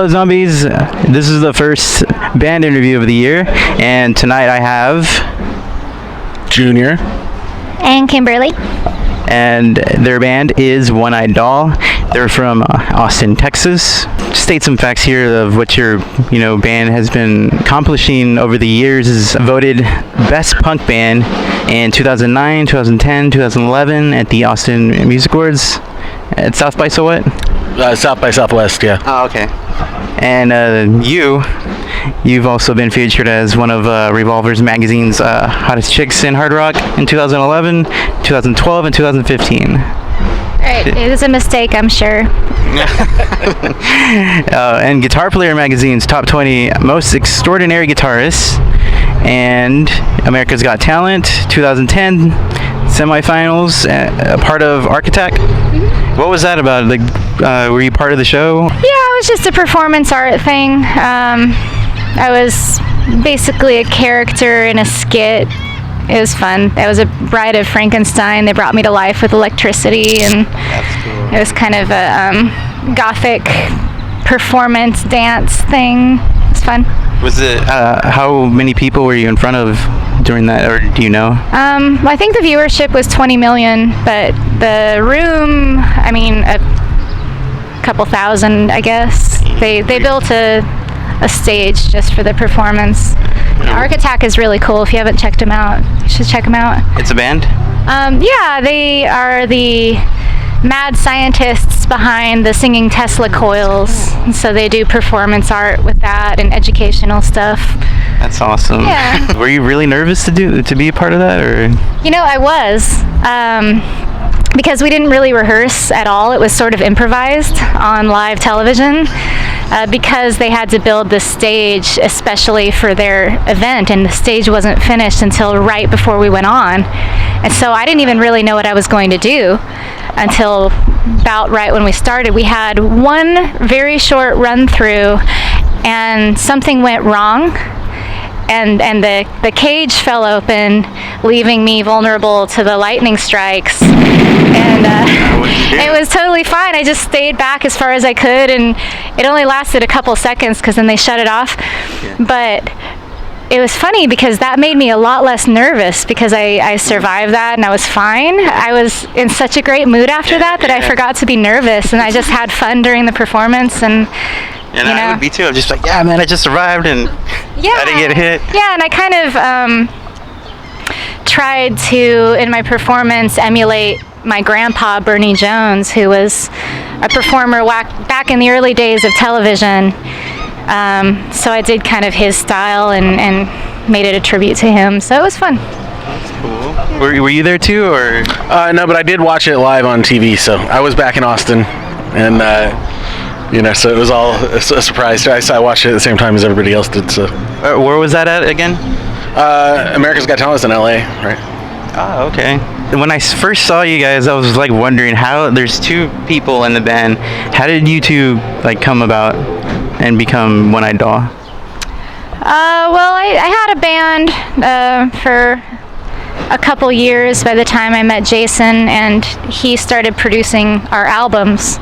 Hello, zombies. This is the first band interview of the year, and tonight I have Junior and Kimberly. And their band is One Eyed Doll. They're from Austin, Texas. State some facts here of what your band has been accomplishing over the years. Is voted best punk band in 2009, 2010, 2011 at the Austin Music Awards at South by So What? South by Southwest, yeah. Oh, okay. And you've also been featured as one of Revolver's magazine's hottest chicks in hard rock in 2011, 2012, and 2015. Right, it was a mistake, I'm sure. And Guitar Player magazine's top 20 most extraordinary guitarists, and America's Got Talent 2010 semifinals, a part of Architect. What was that about? Like, were you part of the show? Yeah, it was just a performance art thing. I was basically a character in a skit. It was fun. I was a bride of Frankenstein. They brought me to life with electricity, and That's cool. it was kind of a gothic performance dance thing. It was fun. Was it, how many people were you in front of during that, or do you know? Well, I think the viewership was 20 million, but the room, I mean, a couple thousand, I guess. They built a stage just for the performance. Architect is really cool. If you haven't checked them out, you should check them out. It's a band? Yeah, they are the mad scientists behind the singing Tesla coils. And so they do performance art with that and educational stuff. That's awesome. Yeah. Were you really nervous to be a part of that, or? You know, I was. Because we didn't really rehearse at all. It was sort of improvised on live television. Because they had to build the stage especially for their event, and the stage wasn't finished until right before we went on. And so I didn't even really know what I was going to do until about right when we started. We had one very short run through, and something went wrong. And the cage fell open, leaving me vulnerable to the lightning strikes. And it was totally fine. I just stayed back as far as I could, and it only lasted a couple seconds because then they shut it off. Yeah. But it was funny because that made me a lot less nervous because I survived that and I was fine. I was in such a great mood after that I forgot to be nervous, and I just had fun during the performance. And I would be too. I'm just like, yeah, man, I just survived and I didn't get hit. Yeah, and I kind of tried to, in my performance, emulate my grandpa, Bernie Jones, who was a performer back in the early days of television. So I did kind of his style and made it a tribute to him. So it was fun. That's cool. Were you there too, or? No, but I did watch it live on TV, so I was back in Austin, and so it was all a surprise. I watched it at the same time as everybody else did. So Where was that at again? America's Got Talent is in LA, right? Oh, okay. When I first saw you guys, I was like wondering how there's two people in the band. How did you two like come about and become One Eyed Doll? Well, I had a band for a couple years by the time I met Jason, and he started producing our albums.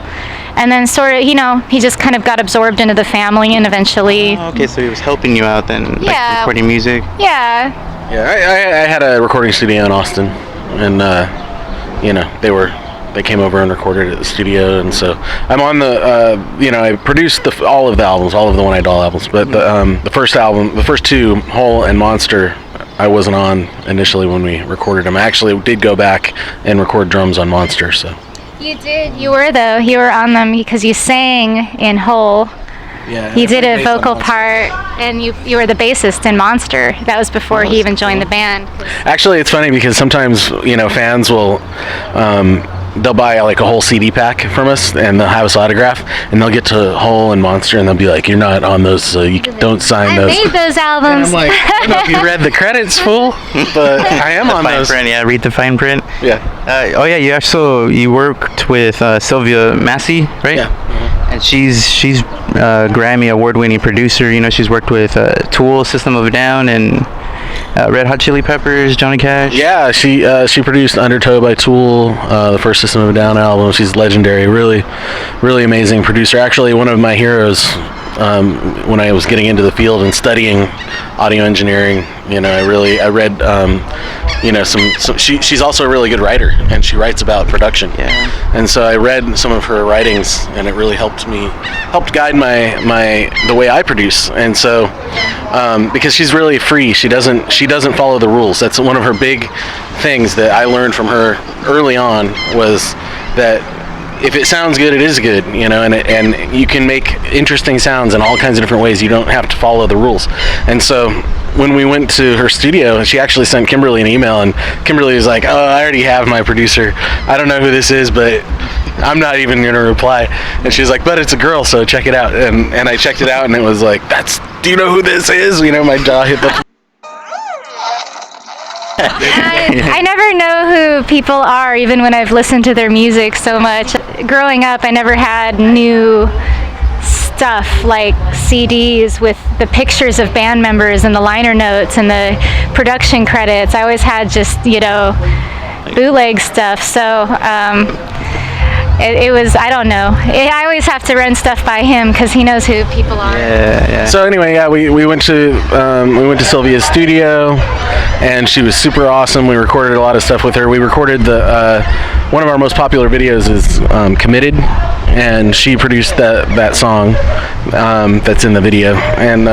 And then sort of, he just kind of got absorbed into the family, and eventually... Oh, okay, so he was helping you out then, like recording music? Yeah. Yeah, I had a recording studio in Austin, and they came over and recorded at the studio, and so I'm on the I produced all of the albums, all of the One Eyed Doll albums, but the first album, the first two, Hole and Monster, I wasn't on initially when we recorded them. I actually did go back and record drums on Monster, so. You did. You were, though. You were on them because you sang in Hole. Yeah. You did a vocal part, and you were the bassist in Monster. That was before he even joined the band. Actually, it's funny because sometimes, fans will, they'll buy like a whole CD pack from us, and they'll have us autograph, and they'll get to Hole and Monster, and they'll be like, "You're not on those, so you don't sign those." I made those albums. And I'm like, I don't know if you read the credits, fool, but I am on Fine those. print, yeah, read the fine print. Yeah. You worked with Sylvia Massey, right? Yeah. And she's Grammy award-winning producer. She's worked with Tool, System of a Down, and Red Hot Chili Peppers, Johnny Cash. Yeah, she produced Undertow by Tool, the first System of a Down album. She's legendary, really, really amazing producer. Actually, one of my heroes when I was getting into the field and studying audio engineering. You know, I read, you know, she's also a really good writer, and she writes about production. Yeah. And so I read some of her writings, and it really helped guide the way I produce. And so, because she's really free, she doesn't follow the rules. That's one of her big things that I learned from her early on, was that if it sounds good, it is good, you know, and you can make interesting sounds in all kinds of different ways. You don't have to follow the rules. And so when we went to her studio, she actually sent Kimberly an email, and Kimberly was like, "Oh, I already have my producer. I don't know who this is, but I'm not even going to reply." And she's like, "But it's a girl, so check it out." And I checked it out, and it was like, do you know who this is? You know, my jaw hit the... I never know who people are, even when I've listened to their music so much. Growing up, I never had new stuff like CDs with the pictures of band members and the liner notes and the production credits. I always had just, you know, bootleg stuff. So it was, I don't know. I always have to run stuff by him because he knows who people are. Yeah. So anyway, yeah, we went to Sylvia's studio, and she was super awesome. We recorded a lot of stuff with her. We recorded one of our most popular videos is "Committed," and she produced that song that's in the video. And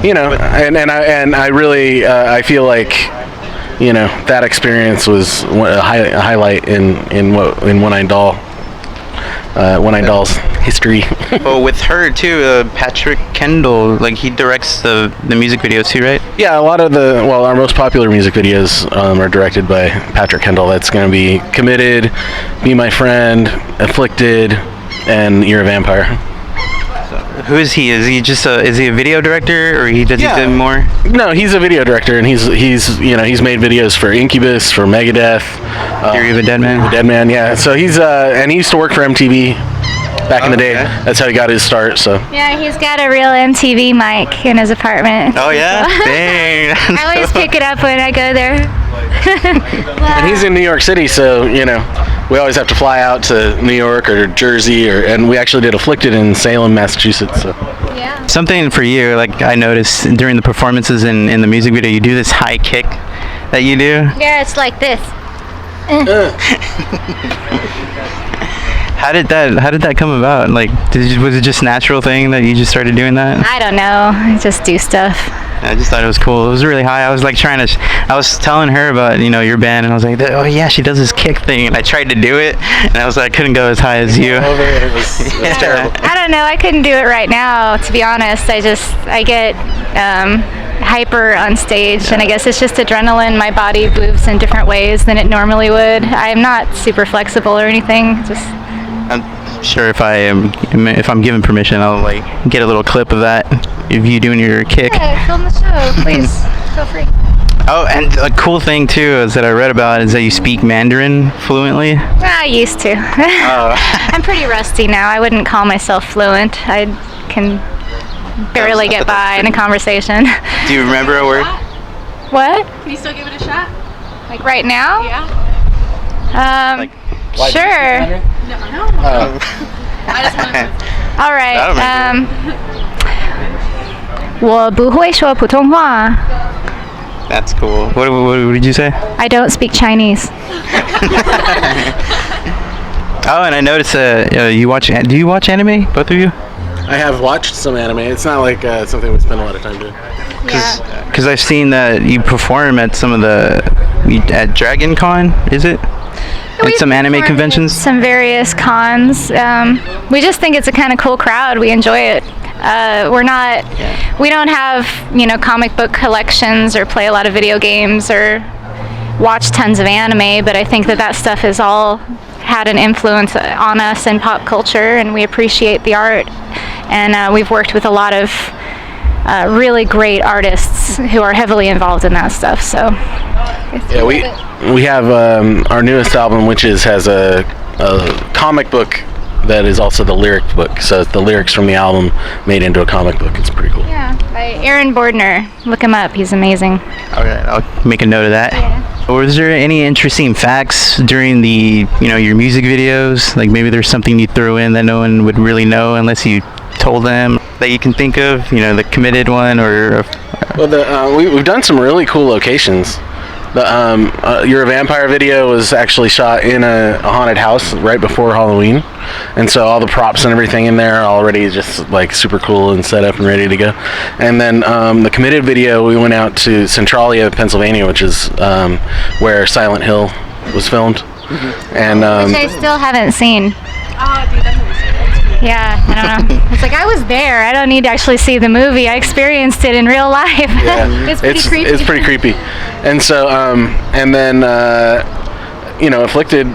you know, and I really I feel like, you know, that experience was a highlight in One Eyed Doll. One Eyed Doll's history. Well, with her too, Patrick Kendall, like he directs the music videos too, right? Yeah, a lot of our most popular music videos are directed by Patrick Kendall. That's going to be "Committed," "Be My Friend," "Afflicted," and "You're a Vampire." Who is he? Is he just is he a video director, or he does he do more? No, he's a video director, and he's you know, he's made videos for Incubus, for Megadeth, Theory of a Dead Man. Dead Man, yeah. So he's and he used to work for MTV back in the day. Okay. That's how he got his start. So Yeah, he's got a real MTV mic in his apartment. Oh yeah, dang. I always pick it up when I go there. and he's in New York City, so you know, we always have to fly out to New York or Jersey, and we actually did Afflicted in Salem, Massachusetts. So. Yeah. Something for you, like I noticed during the performances in the music video, you do this high kick that you do. Yeah, it's like this. How did that come about? Like, was it just a natural thing that you just started doing that? I don't know. I just do stuff. I just thought it was cool. It was really high. I was like I was telling her about, you know, your band, and I was like, oh yeah, she does this kick thing, and I tried to do it, and I was like, I couldn't go as high as you. It was terrible. I don't know. I couldn't do it right now, to be honest. I get hyper on stage, and I guess it's just adrenaline. My body moves in different ways than it normally would. I'm not super flexible or anything. Just. I'm sure if I'm given permission, I'll like get a little clip of that of you doing your kick. Yeah, film the show, please. Feel free. Oh, and a cool thing too is that I read about is that you speak Mandarin fluently. I used to. I'm pretty rusty now. I wouldn't call myself fluent. I can barely get by in a conversation. Do you remember a word? What? Can you still give it a shot? Like right now? Yeah. Like, Sure. No. I just want to. All right. I don't 我不会说普通话. That's cool. What did you say? I don't speak Chinese. Oh, and I noticed you watch. Do you watch anime, both of you? I have watched some anime. It's not like something we spend a lot of time doing. Yeah. Because I've seen that you perform at some of at Dragon Con, is it? At some anime performed conventions? at some various cons. We just think it's a kind of cool crowd. We enjoy it. We don't have, you know, comic book collections or play a lot of video games or watch tons of anime, but I think that stuff has all had an influence on us in pop culture, and we appreciate the art. And we've worked with a lot of really great artists who are heavily involved in that stuff. So Yeah, we have our newest album, which has a comic book that is also the lyric book. So it's the lyrics from the album made into a comic book. It's pretty cool. yeah, by Aaron Bordner. Look him up. He's amazing. All right, I'll make a note of that. Yeah. Was there any interesting facts during your music videos? Like maybe there's something you throw in that no one would really know unless you told them that you can think of? You know, the Committed one or Well, we've done some really cool locations. The You're a Vampire video was actually shot in a haunted house right before Halloween, and so all the props and everything in there are already just like super cool and set up and ready to go. And then the Committed video, we went out to Centralia, Pennsylvania, which is where Silent Hill was filmed. And Which I still haven't seen. Oh, dude, that movie's so good. Yeah, I don't know. It's like I was there. I don't need to actually see the movie. I experienced it in real life. yeah, It's pretty creepy. It's pretty creepy. And so, and then, you know, Afflicted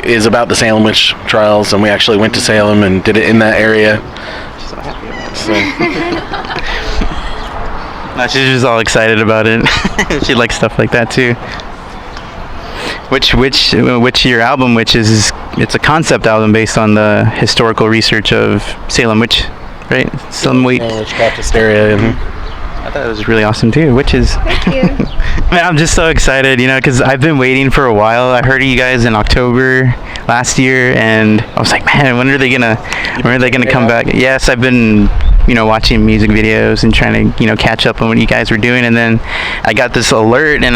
is about the Salem witch trials, and we actually went to Salem and did it in that area. So, No, she's just all excited about it. She likes stuff like that too. Which your album, which is it's a concept album based on the historical research of Salem witch, right? Salem witch. witchcraft hysteria. I thought it was really awesome too. Witches. Thank you. Man, I'm just so excited, you know, because I've been waiting for a while. I heard of you guys in October last year, and I was like, man, when are they gonna come back? Yes, I've been, you know, watching music videos and trying to, you know, catch up on what you guys were doing, and then I got this alert and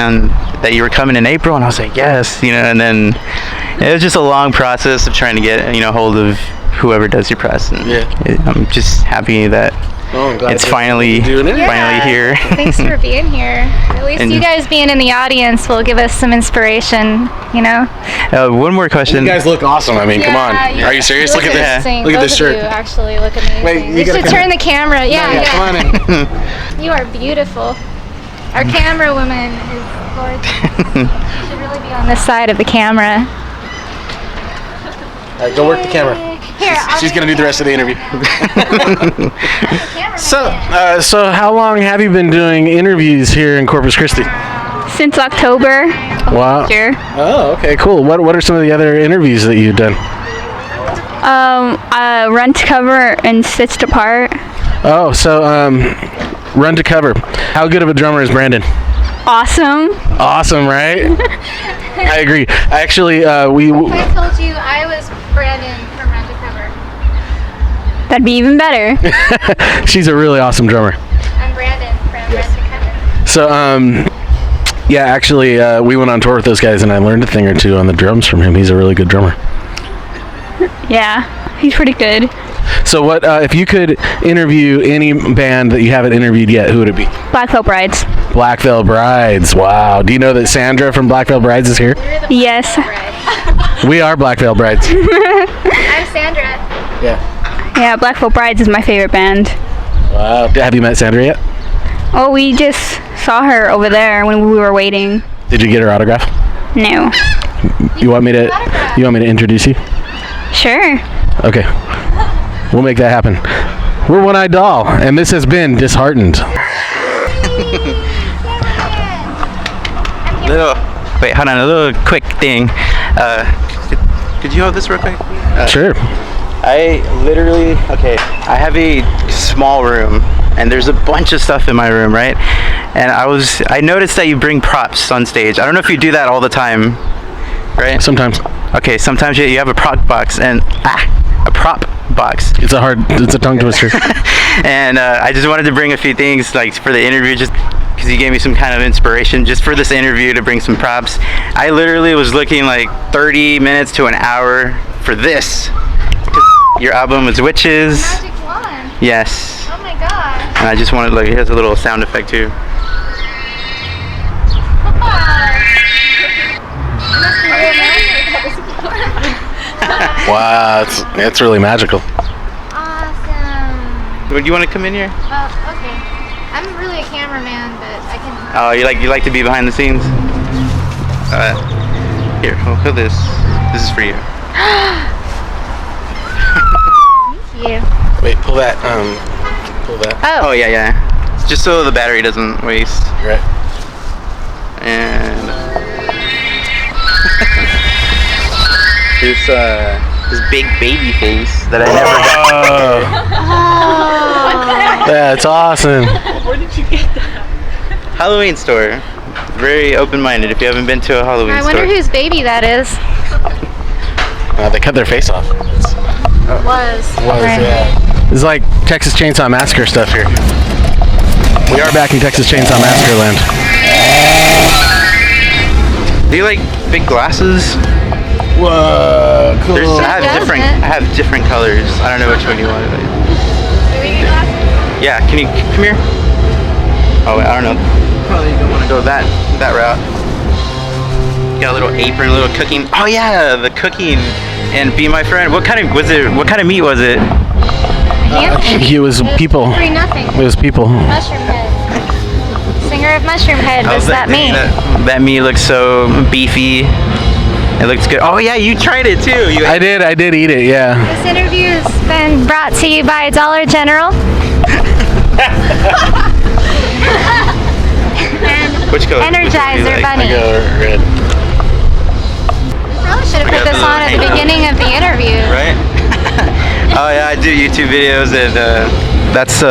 that you were coming in April, and I was like, yes, you know, and then it was just a long process of trying to get, you know, hold of whoever does your press, and I'm just happy that I'm glad it's you're finally doing it. finally here. Thanks for being here. At least And- you guys being in the audience will give us some inspiration, you know? One more question. You guys look awesome. I mean, come on. Yeah, Are you serious? Look at this. amazing. Look at this Both of shirt. You actually look amazing. Wait, you we gotta should come turn the camera. Yeah. Come on in. You are beautiful. Our camera woman is gorgeous. She should really be on this side of the camera. All right, go work the camera. Here, She's gonna do the rest of the interview. So, So how long have you been doing interviews here in Corpus Christi? Since October. Wow. Sure. Oh, okay, cool. What are some of the other interviews that you've done? Run to Cover and Stitched Apart. Oh, so Run to Cover. How good of a drummer is Brandon? Awesome. Awesome, right? I agree. Actually, we I told you I was Brandon from Run to Cover. That'd be even better. she's a really awesome drummer. I'm Brandon from Run to Cover. So yeah, actually, we went on tour with those guys, and I learned a thing or two on the drums from him. He's a really good drummer. Yeah, he's pretty good. So what if you could interview any band that you haven't interviewed yet, who would it be? Black Veil Brides. Black Veil Brides. Wow. Do you know that Sandra from Black Veil Brides is here? Yes. We are Black Veil Brides. I'm Sandra. Yeah. Yeah, Black Veil Brides is my favorite band. Wow. Have you met Sandra yet? Oh, we just saw her over there when we were waiting. Did you get her autograph? No. You want me to introduce you? Sure. Okay. We'll make that happen. We're One Eyed Doll, and this has been Disheartened. Wait, hold on, a little quick thing. Could you hold this real quick? Sure. I I have a small room, and there's a bunch of stuff in my room, right? And I noticed that you bring props on stage. I don't know if you do that all the time, right? Sometimes. Okay, sometimes you have a prop box, and a prop box. It's a tongue twister. And I just wanted to bring a few things, like, for the interview, just because you gave me some kind of inspiration just for this interview to bring some props. I literally was looking like 30 minutes to an hour for this. Your album was Witches. Magic wand. Yes. Oh my god. And I just wanted, like, here's a little sound effect too. Wow, it's really magical. Awesome. Would you want to come in here? Okay. I'm really a cameraman, but I can. Oh, you like to be behind the scenes? Here, hold this. This is for you. Thank you. Wait, pull that. Pull that. Oh yeah. It's just so the battery doesn't waste. Right. And this big baby face that I never got. That's awesome. Where did you get that? Halloween store. Very open-minded. If you haven't been to a Halloween I store. wonder whose baby that is. They cut their face off. Was. Was, Right. yeah. This is like Texas Chainsaw Massacre stuff here. We are back in Texas Chainsaw Massacre land. Do you like big glasses? Whoa, cool. I have different colors. I don't know which one you want. Yeah, can you come here? Oh, I don't know. Probably don't want to go that route. Got a little apron, a little cooking. Oh yeah, the cooking and Be My Friend. What kind of meat was it? It was people. 3-0. It was people. Mushroom Head. Singer of Mushroom Head. What's that mean? That meat looks so beefy. It looks good. Oh yeah, you tried it too. I did eat it, yeah. This interview has been brought to you by Dollar General. And Which color? Energizer Bunny. I go red. Probably should have put this on at the beginning of the interview. Right? Oh yeah, I do YouTube videos and that's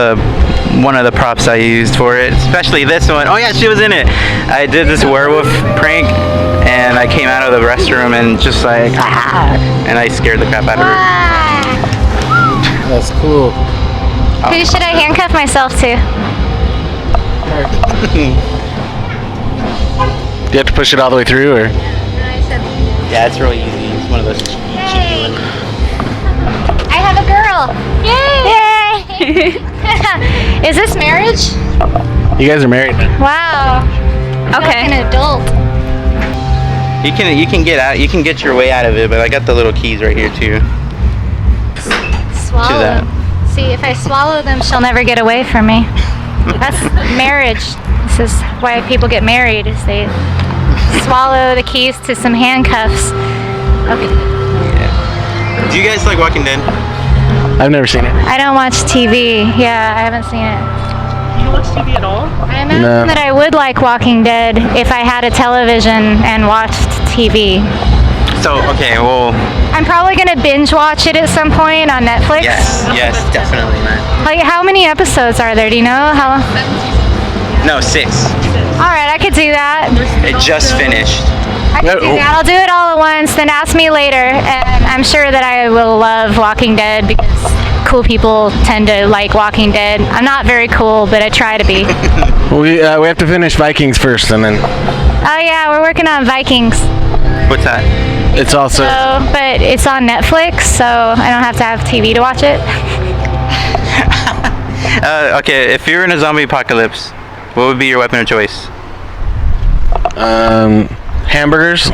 one of the props I used for it, especially this one. Oh yeah, she was in it. I did this werewolf prank and I came out of the restroom and just like, and I scared the crap out of her. That's cool. Who should I handcuff myself to? Do you have to push it all the way through, or? Yeah, it's really easy. It's one of those cheeky ones. I have a girl. Yay! Is this marriage? You guys are married now. Wow. Okay. Like an adult. You can get out. You can get your way out of it, but I got the little keys right here too. Swallow that. them. See, if I swallow them, she'll never get away from me. That's marriage. This is why people get married, is they swallow the keys to some handcuffs. Okay. Do you guys like Walking Dead? I've never seen it. I don't watch TV. Yeah, I haven't seen it. You don't watch TV at all? I imagine No. that I would like Walking Dead if I had a television and watched TV. So okay, well, I'm probably gonna binge watch it at some point on Netflix. yes, definitely, man. Like, how many episodes are there? Do you know how? No, 6. All right, I could do that. It just finished. I could do that. I'll do it all at once, then ask me later, and I'm sure that I will love Walking Dead because cool people tend to like Walking Dead. I'm not very cool, but I try to be. We have to finish Vikings first, and then Oh yeah, we're working on Vikings. What's that? it's also. But it's on Netflix, so I don't have to have TV to watch it. Okay, if you're in a zombie apocalypse, what would be your weapon of choice? Hamburgers.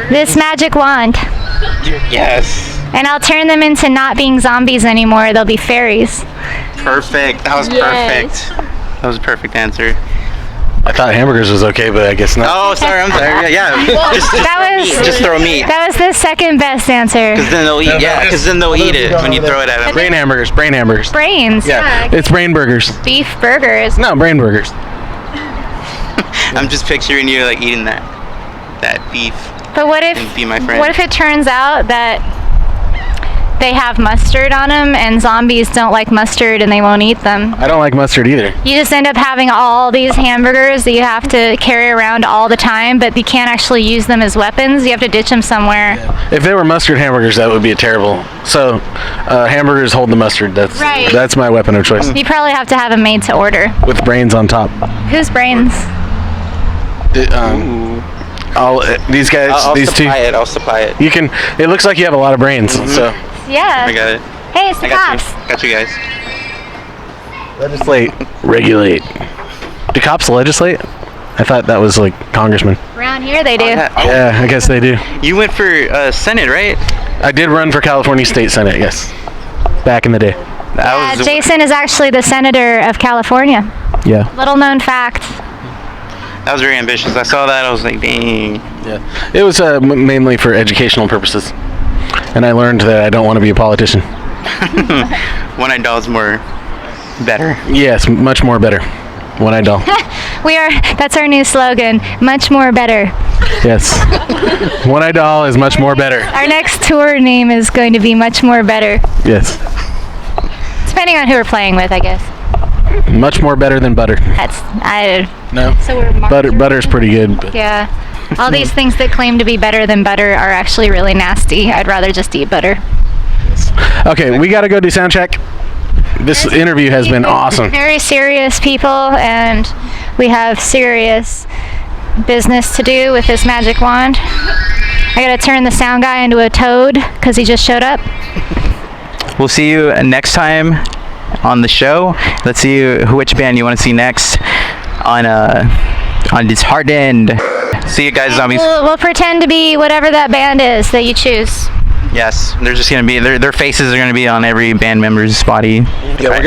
This magic wand. Yes. And I'll turn them into not being zombies anymore. They'll be fairies. Perfect. That was perfect. That was a perfect answer. I thought hamburgers was okay, but I guess not. Oh, sorry. I'm sorry. Yeah. Just throw meat. That was the second best answer. Because then they'll eat. Yeah. Because then they'll eat it when you throw it at them. Brain hamburgers. Brain hamburgers. Brains. Yeah, it's brain burgers. Beef burgers. No, brain burgers. I'm just picturing you like eating that beef. But what if And Be My Friend. What if it turns out that they have mustard on them and zombies don't like mustard and they won't eat them? I don't like mustard either. You just end up having all these hamburgers that you have to carry around all the time, but you can't actually use them as weapons. You have to ditch them somewhere. If they were mustard hamburgers, that would be terrible. So, hamburgers hold the mustard. Right. That's my weapon of choice. You probably have to have them made to order. With brains on top. Whose brains? These guys, I'll these two. supply it. I'll supply it. You can. It looks like you have a lot of brains. So Yeah. I got it. Hey, it's the I got cops. you. Got you guys. legislate, regulate. Do cops legislate? I thought that was like congressmen. Around here they do. Yeah, I guess they do. You went for Senate, right? I did run for California State Senate. Yes, back in the day. That was Jason is actually the senator of California. Yeah. Little known fact. That was very ambitious. I saw that. I was like, dang. Yeah. It was mainly for educational purposes, and I learned that I don't want to be a politician. One-eyed doll's more better. Yes, much more better. One-eyed doll. That's our new slogan. Much more better. Yes. One-eyed doll is much more better. Our next tour name is going to be Much More Better. Yes. Depending on who we're playing with, I guess. Much more better than butter. No. So we're Butter's pretty good. But Yeah. All these things that claim to be better than butter are actually really nasty. I'd rather just eat butter. Yes. Okay, we got to go do sound check. This interview has been awesome. Very serious people, and we have serious business to do with this magic wand. I gotta turn the sound guy into a toad because he just showed up. We'll see you next time on the show. Let's see which band you want to see next on Disheartened. See you guys, zombies. We'll pretend to be whatever that band is that you choose. Yes, they're just gonna be their faces are gonna be on every band member's body. Yeah, we're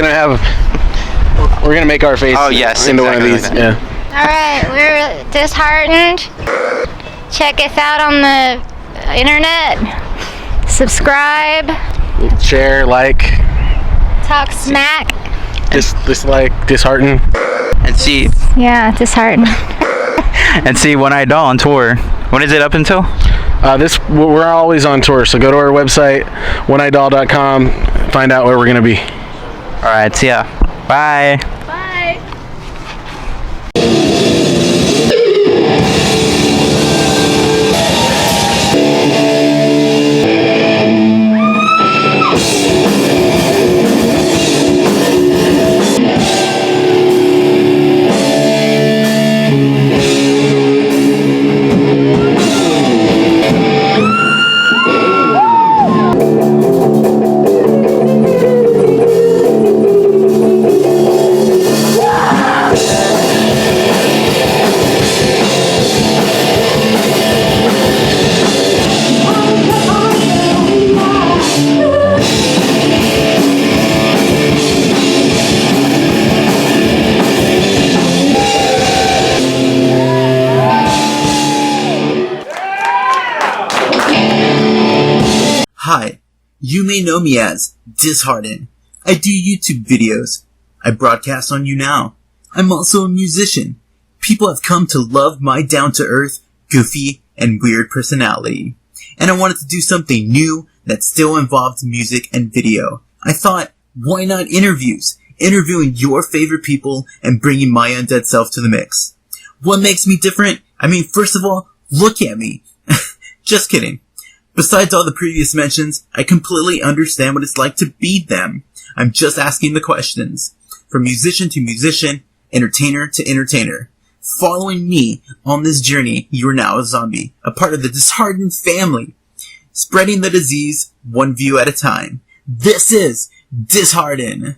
gonna make our face. Oh, yes, into exactly one of these. like that. Yeah. All right, we're Disheartened. Check us out on the internet. Subscribe. Share, like, Talk smack. dislike, dishearten. And see Disheartened. and see One Eyed Doll on tour. When is it up until? We're always on tour, so go to our website, oneeyedoll.com, find out where we're gonna be. All right, see ya. Bye. Bye. Hi, you may know me as Disheartened. I do YouTube videos. I broadcast on YouNow. I'm also a musician. People have come to love my down-to-earth, goofy, and weird personality. And I wanted to do something new that still involved music and video. I thought, why not interviews? Interviewing your favorite people and bringing my undead self to the mix. What makes me different? I mean, first of all, look at me. Just kidding. Besides all the previous mentions, I completely understand what it's like to be them. I'm just asking the questions. From musician to musician, entertainer to entertainer. Following me on this journey, you are now a zombie, a part of the Disheartened family. Spreading the disease, one view at a time. This is Disheartened.